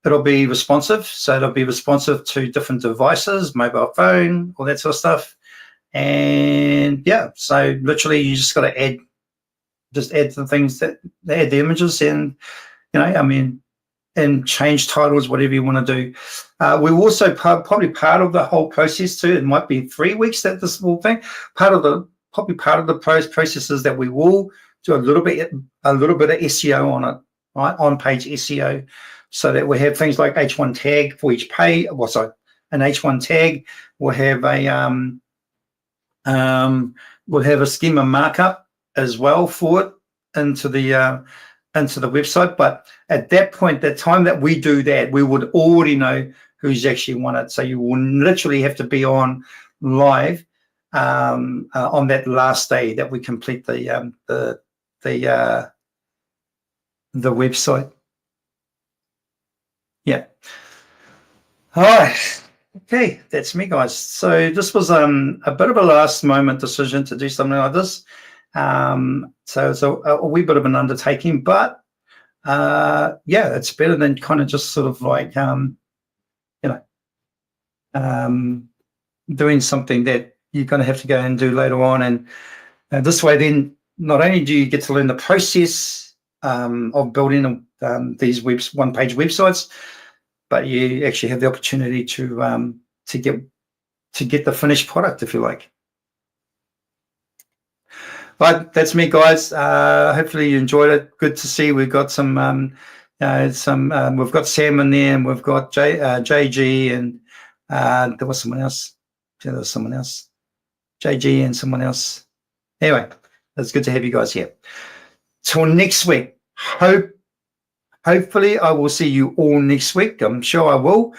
It'll be responsive. So it'll be responsive to different devices, mobile phone, all that sort of stuff. And yeah, so literally you just got to add the things that add the images and, you know, I mean, and change titles, whatever you want to do. We're also probably part of the whole process too. It might be 3 weeks that this whole thing. Probably part of the process is that we will do a little bit of SEO on it, right? On page SEO, so that we have things like H1 tag for each page. Well, sorry, an H1 tag. We'll have a We'll have a schema markup as well for it into the website. But at that point, the time that we do that, we would already know who's actually won it. So you will literally have to be on live on that last day that we complete the website. Yeah. All right. Okay, that's me, guys. So this was a bit of a last moment decision to do something like this. So it's a wee bit of an undertaking, but yeah, it's better than kind of just sort of like doing something that you're going to have to go and do later on. And this way, then not only do you get to learn the process of building these one-page websites, but you actually have the opportunity to get the finished product, if you like. But that's me, guys. Hopefully you enjoyed it. Good to see we've got some we've got Sam in there, and we've got JG, and there was someone else. Yeah, there was someone else. JG and someone else. Anyway, it's good to have you guys here. Till next week. Hopefully I will see you all next week. I'm sure I will.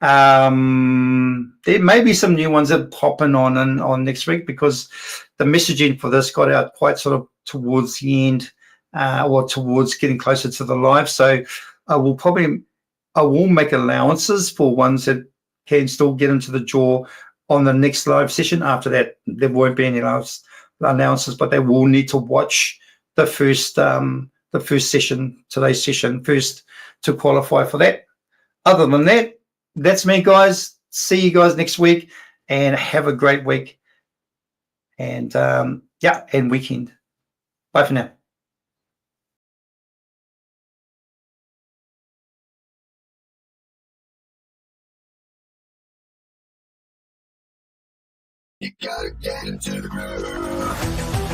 There may be some new ones that popping on next week, because the messaging for this got out quite sort of towards the end, or towards getting closer to the live. So I will make allowances for ones that can still get into the draw on the next live session. After that, there won't be any allowances, but they will need to watch the first session, today's session first, to qualify for that. Other than that, that's me, guys. See you guys next week, and have a great week. And and weekend. Bye for now. You gotta get into the groove.